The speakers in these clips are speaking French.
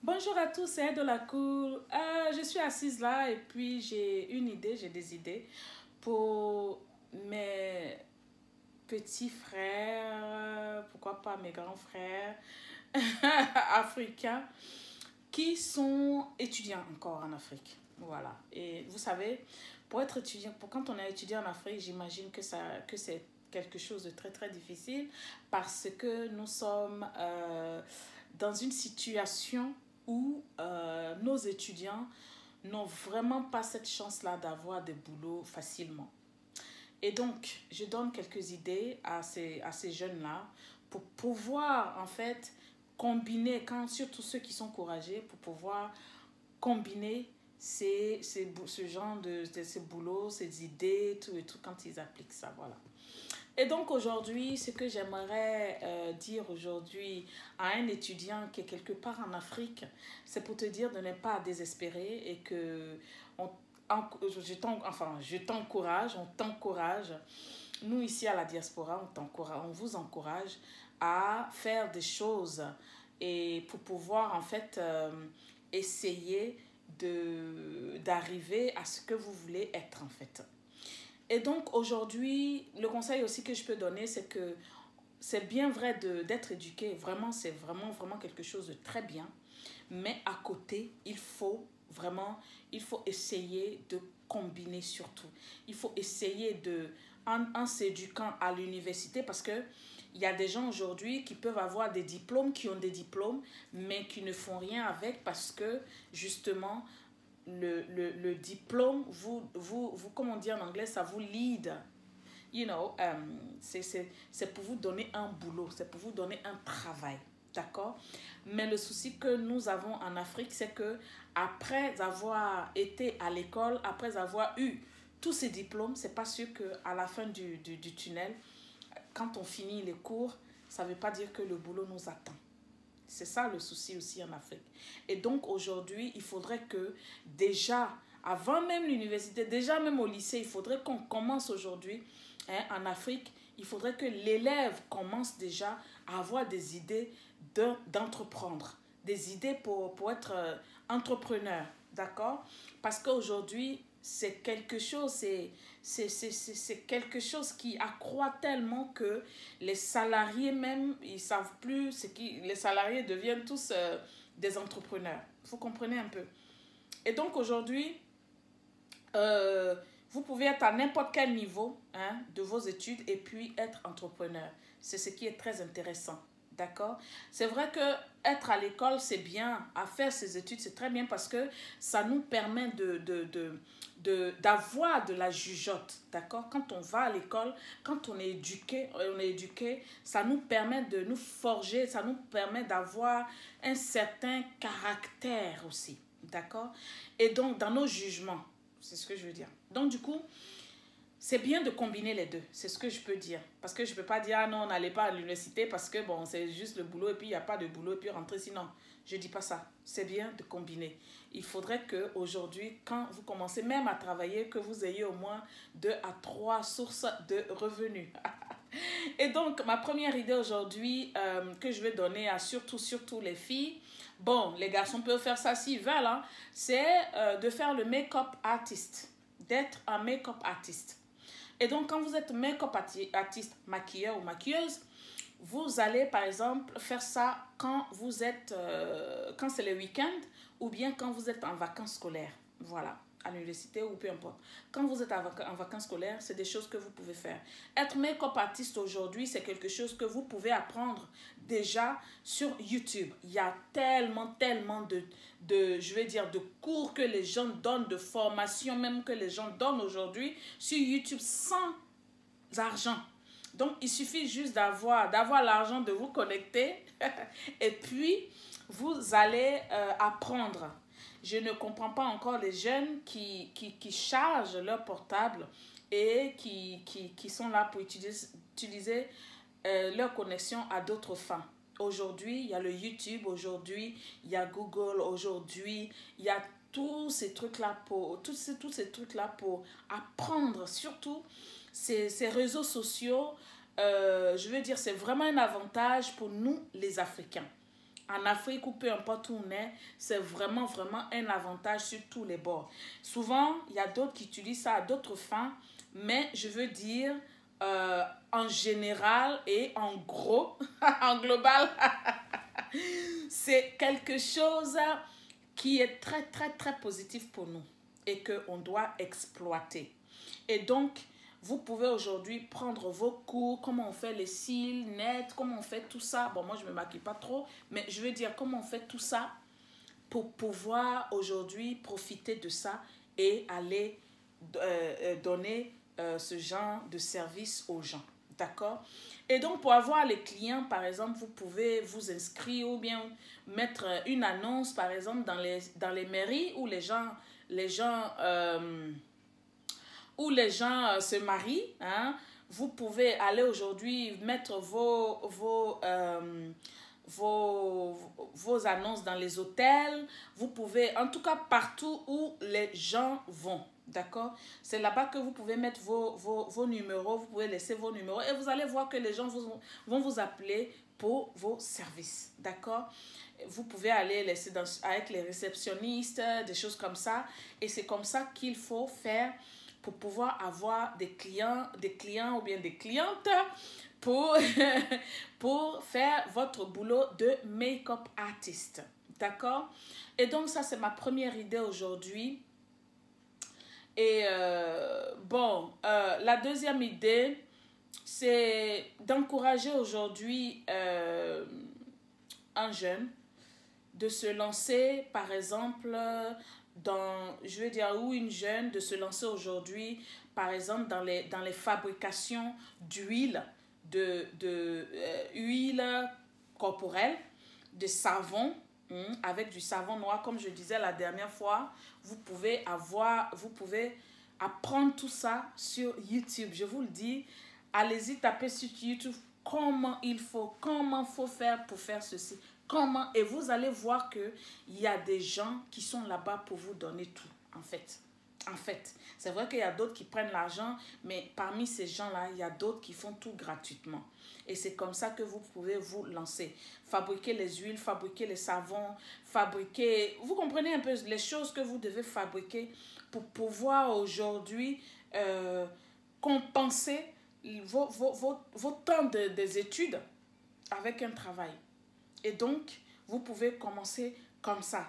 Bonjour à tous, c'est Aide de la Cour. Je suis assise là et puis j'ai des idées pour mes petits frères, pourquoi pas mes grands frères africains qui sont étudiants encore en Afrique. Voilà. Et vous savez, pour être étudiant, quand on est étudiant en Afrique, j'imagine que c'est quelque chose de très très difficile parce que nous sommes dans une situation où nos étudiants n'ont vraiment pas cette chance-là d'avoir des boulots facilement. Et donc, je donne quelques idées à ces jeunes-là pour pouvoir, en fait, combiner, surtout ceux qui sont courageux, pour pouvoir combiner ce genre ces boulots, ces idées, tout et tout, quand ils appliquent ça, voilà. Et donc aujourd'hui, ce que j'aimerais dire aujourd'hui à un étudiant qui est quelque part en Afrique, c'est pour te dire de ne pas désespérer et que on, je t'encourage, on t'encourage. Nous ici à la diaspora, on vous encourage à faire des choses et pour pouvoir en fait essayer d'arriver à ce que vous voulez être en fait. Et donc aujourd'hui, le conseil aussi que je peux donner, c'est que c'est bien vrai d'être éduqué. Vraiment, c'est vraiment quelque chose de très bien. Mais à côté, il faut essayer de combiner surtout. Il faut essayer en s'éduquant à l'université parce que il y a des gens aujourd'hui qui peuvent avoir des diplômes, qui ont des diplômes, mais qui ne font rien avec parce que justement, le diplôme, comment dire en anglais, ça vous lead. You know, c'est pour vous donner un boulot, c'est pour vous donner un travail. D'accord? Mais le souci que nous avons en Afrique, c'est que après avoir été à l'école, après avoir eu tous ces diplômes, c'est pas sûr qu'à la fin du tunnel, quand on finit les cours, ça ne veut pas dire que le boulot nous attend. C'est ça le souci aussi en Afrique. Et donc aujourd'hui, il faudrait que déjà, avant même l'université, déjà même au lycée, il faudrait qu'on commence aujourd'hui en Afrique, il faudrait que l'élève commence déjà à avoir des idées d'entreprendre, des idées pour être entrepreneur, d'accord? Parce qu'aujourd'hui, c'est quelque chose, c'est quelque chose qui accroît tellement que les salariés même, ils savent plus, les salariés deviennent tous des entrepreneurs. Vous comprenez un peu? Et donc aujourd'hui, vous pouvez être à n'importe quel niveau de vos études et puis être entrepreneur. C'est ce qui est très intéressant. D'accord? C'est vrai que être à l'école, c'est bien. À faire ses études, c'est très bien parce que ça nous permet d'avoir de la jugeote. D'accord? Quand on va à l'école, quand on est éduqué, ça nous permet de nous forger, ça nous permet d'avoir un certain caractère aussi. D'accord? Et donc, dans nos jugements, c'est ce que je veux dire. Donc, du coup, c'est bien de combiner les deux. C'est ce que je peux dire. Parce que je ne peux pas dire, ah non, on n'allait pas à l'université parce que, bon, c'est juste le boulot et puis il n'y a pas de boulot et puis rentrer. Sinon, je ne dis pas ça. C'est bien de combiner. Il faudrait qu'aujourd'hui, quand vous commencez même à travailler, que vous ayez au moins 2 à 3 sources de revenus. Et donc, ma première idée aujourd'hui que je vais donner à surtout les filles, bon, les garçons peuvent faire ça s'ils veulent, hein, c'est de faire le make-up artist, d'être un make-up artist. Et donc, quand vous êtes make-up artist, maquilleur ou maquilleuse, vous allez, par exemple, faire ça quand quand c'est le week-end ou bien quand vous êtes en vacances scolaires. Voilà, à l'université ou peu importe. Quand vous êtes en vacances scolaires, c'est des choses que vous pouvez faire. Être make-up artiste aujourd'hui, c'est quelque chose que vous pouvez apprendre déjà sur YouTube. Il y a tellement je vais dire, de cours que les gens donnent, de formations même que les gens donnent aujourd'hui sur YouTube sans argent. Donc, il suffit juste d'avoir l'argent, de vous connecter et puis vous allez apprendre. Je ne comprends pas encore les jeunes qui chargent leur portable et qui sont là pour utiliser leur connexion à d'autres fins. Aujourd'hui, il y a le YouTube, aujourd'hui, il y a Google, aujourd'hui, il y a tous ces trucs-là pour apprendre, surtout ces réseaux sociaux. Je veux dire, c'est vraiment un avantage pour nous, les Africains. en Afrique ou peu importe où on est, c'est vraiment, vraiment un avantage sur tous les bords. Souvent, il y a d'autres qui utilisent ça à d'autres fins, mais je veux dire, en général et en gros, en global, c'est quelque chose qui est très, très, très positif pour nous et qu'on doit exploiter. Et donc, vous pouvez aujourd'hui prendre vos cours, comment on fait les cils nets, comment on fait tout ça. Bon, moi, je ne me maquille pas trop, mais je veux dire comment on fait tout ça pour pouvoir aujourd'hui profiter de ça et aller donner ce genre de service aux gens. D'accord? Et donc, pour avoir les clients, par exemple, vous pouvez vous inscrire ou bien mettre une annonce, par exemple, dans les mairies où les gens se marient, hein. Vous pouvez aller aujourd'hui mettre vos annonces dans les hôtels. Vous pouvez, en tout cas, partout où les gens vont. D'accord? C'est là-bas que vous pouvez mettre vos numéros. Vous pouvez laisser vos numéros et vous allez voir que les gens vont vous appeler pour vos services. D'accord? Vous pouvez aller laisser avec les réceptionnistes, des choses comme ça. Et c'est comme ça qu'il faut faire pour pouvoir avoir des clients ou bien des clientes pour, pour faire votre boulot de make-up artist. D'accord? Et donc, ça, c'est ma première idée aujourd'hui. Et la deuxième idée, c'est d'encourager aujourd'hui un jeune de se lancer, par exemple, ou une jeune de se lancer aujourd'hui, par exemple, dans les fabrications d'huile, huile corporelle, de savon, avec du savon noir, comme je disais la dernière fois. Vous pouvez apprendre tout ça sur YouTube. Je vous le dis, allez-y, tapez sur YouTube comment faut faire pour faire ceci. Et vous allez voir qu'il y a des gens qui sont là-bas pour vous donner tout, en fait. C'est vrai qu'il y a d'autres qui prennent l'argent, mais parmi ces gens-là, il y a d'autres qui font tout gratuitement. Et c'est comme ça que vous pouvez vous lancer. Fabriquer les huiles, fabriquer les savons, vous comprenez un peu les choses que vous devez fabriquer pour pouvoir aujourd'hui compenser vos temps des études avec un travail. Et donc, vous pouvez commencer comme ça.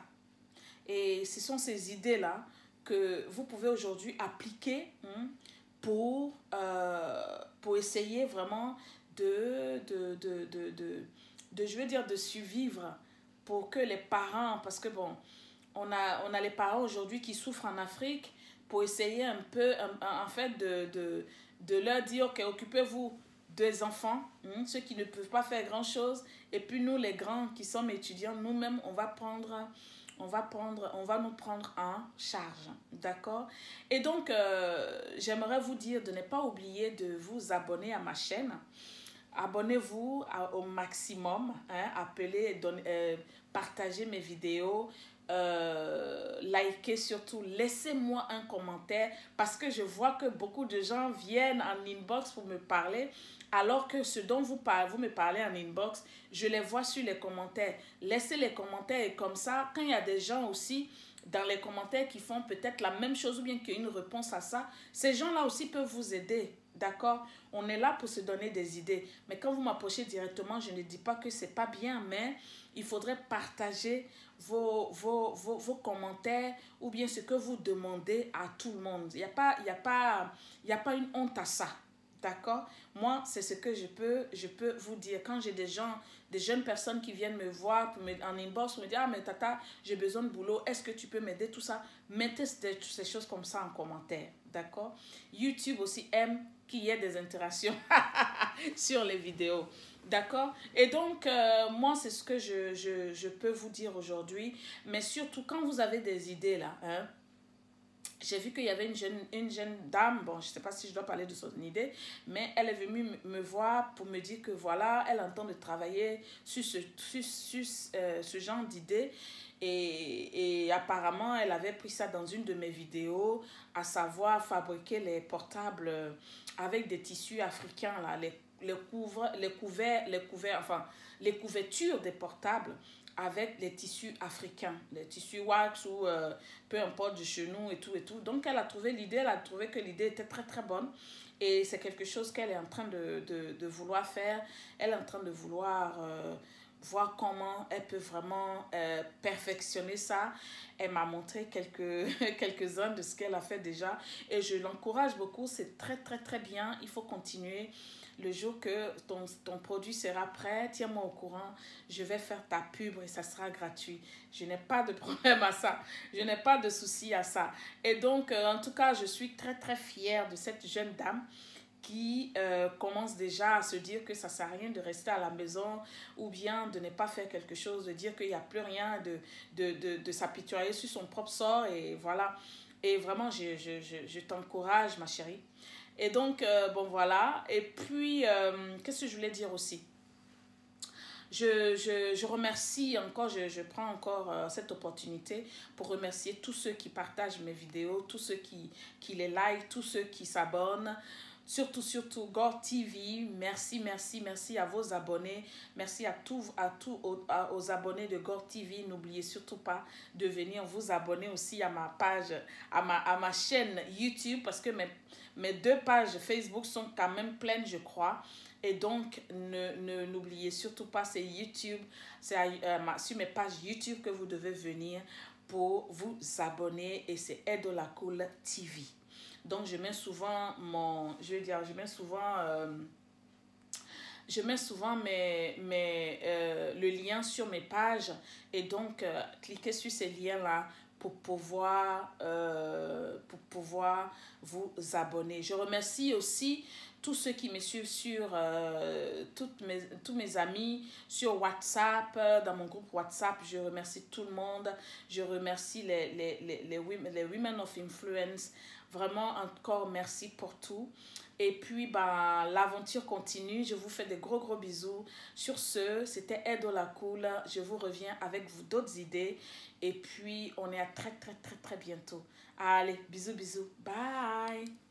Et ce sont ces idées-là que vous pouvez aujourd'hui appliquer pour essayer vraiment de survivre pour que les parents, parce que bon, on a les parents aujourd'hui qui souffrent en Afrique, pour essayer un peu, en fait, de leur dire, ok, occupez-vous des enfants, ceux qui ne peuvent pas faire grand-chose, et puis nous, les grands qui sommes étudiants, nous-mêmes, on va nous prendre en charge, d'accord? Et donc, j'aimerais vous dire de ne pas oublier de vous abonner à ma chaîne. Abonnez-vous au maximum, partagez mes vidéos, likez surtout, laissez-moi un commentaire parce que je vois que beaucoup de gens viennent en inbox pour me parler alors que ce dont vous me parlez en inbox, je les vois sur les commentaires. Laissez les commentaires et comme ça, quand il y a des gens aussi dans les commentaires qui font peut-être la même chose ou bien qu'il y a une réponse à ça, ces gens-là aussi peuvent vous aider. D'accord? On est là pour se donner des idées. Mais quand vous m'approchez directement, je ne dis pas que c'est pas bien, mais il faudrait partager vos commentaires ou bien ce que vous demandez à tout le monde. Il n'y a pas une honte à ça. D'accord? Moi, c'est ce que je peux vous dire. Quand j'ai des jeunes personnes qui viennent me voir en inbox pour me dire « Ah, mais Tata, j'ai besoin de boulot. Est-ce que tu peux m'aider? » Tout ça. Mettez ces choses comme ça en commentaire. D'accord? YouTube aussi aime qu'il y ait des interactions sur les vidéos. D'accord? Et donc, moi, c'est ce que je peux vous dire aujourd'hui. Mais surtout, quand vous avez des idées là, j'ai vu qu'il y avait une jeune dame, bon, je ne sais pas si je dois parler de son idée, mais elle est venue me voir pour me dire que voilà, elle entend de travailler sur ce genre d'idée. Et apparemment, elle avait pris ça dans une de mes vidéos, à savoir fabriquer les portables avec des tissus africains, là, les couvertures des portables avec les tissus africains, les tissus wax ou peu importe du chenou et tout et tout. Donc elle a trouvé l'idée, elle a trouvé que l'idée était très très bonne et c'est quelque chose qu'elle est en train de vouloir faire. Elle est en train de vouloir voir comment elle peut vraiment perfectionner ça. Elle m'a montré quelques-uns de ce qu'elle a fait déjà et je l'encourage beaucoup, c'est très très très bien, il faut continuer. Le jour que ton produit sera prêt, tiens-moi au courant, je vais faire ta pub et ça sera gratuit. Je n'ai pas de problème à ça, je n'ai pas de souci à ça. Et donc, en tout cas, je suis très très fière de cette jeune dame qui commence déjà à se dire que ça ne sert à rien de rester à la maison ou bien de ne pas faire quelque chose, de dire qu'il n'y a plus rien, de s'apitoyer sur son propre sort et voilà. Et vraiment, je t'encourage, ma chérie. Et donc, bon, voilà. Et puis, qu'est-ce que je voulais dire aussi? Je remercie encore, je prends encore cette opportunité pour remercier tous ceux qui partagent mes vidéos, tous ceux qui les like, tous ceux qui s'abonnent. Surtout Gore TV, merci, merci, merci à vos abonnés, merci à tous aux abonnés de Gore TV. N'oubliez surtout pas de venir vous abonner aussi à ma page, à ma chaîne YouTube parce que mes deux pages Facebook sont quand même pleines, je crois. Et donc, n'oubliez surtout pas, c'est YouTube, c'est sur mes pages YouTube que vous devez venir pour vous abonner et c'est Edolacool TV. Donc, je mets souvent le lien sur mes pages et donc cliquez sur ces liens-là pour pouvoir vous abonner. Je remercie aussi tous ceux qui me suivent sur tous mes amis sur WhatsApp, dans mon groupe WhatsApp. Je remercie tout le monde. Je remercie les Women of Influence. Vraiment, encore merci pour tout. Et puis, l'aventure continue. Je vous fais des gros bisous. Sur ce, c'était Edolacool. Je vous reviens avec d'autres idées. Et puis, on est à très bientôt. Allez, bisous. Bye.